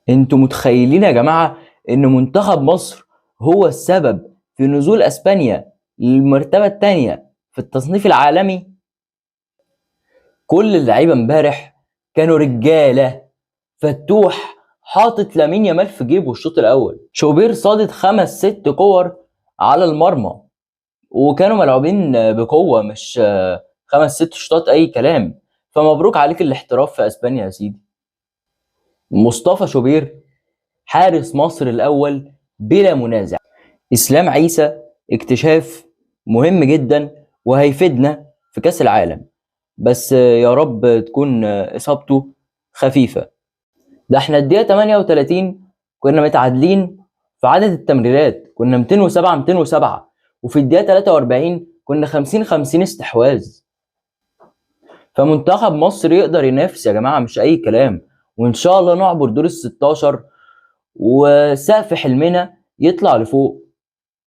انتوا متخيلين يا جماعة ان منتخب مصر هو السبب في نزول اسبانيا للمرتبة الثانية في التصنيف العالمي؟ كل اللعيبة امبارح كانوا رجالة. فتوح حاطط لامين يامال في جيبه الشوط الاول، شوبير صادت 5 6 كور على المرمى وكانوا ملعوبين بقوة، مش 5 6 شوطات اي كلام. فمبروك عليك الاحتراف في اسبانيا يا سيدي. مصطفى شوبير حارس مصر الاول بلا منازع. اسلام عيسى اكتشاف مهم جدا وهيفيدنا في كاس العالم، بس يا رب تكون اصابته خفيفه. ده احنا الدقيقه 38 كنا متعادلين في عدد التمريرات، كنا 207 207، وفي الدقيقه 43 كنا 50 50 استحواذ. فمنتخب مصر يقدر ينافس يا جماعه، مش اي كلام. وان شاء الله نعبر دور ال 16 وسقف حلمنا يطلع لفوق.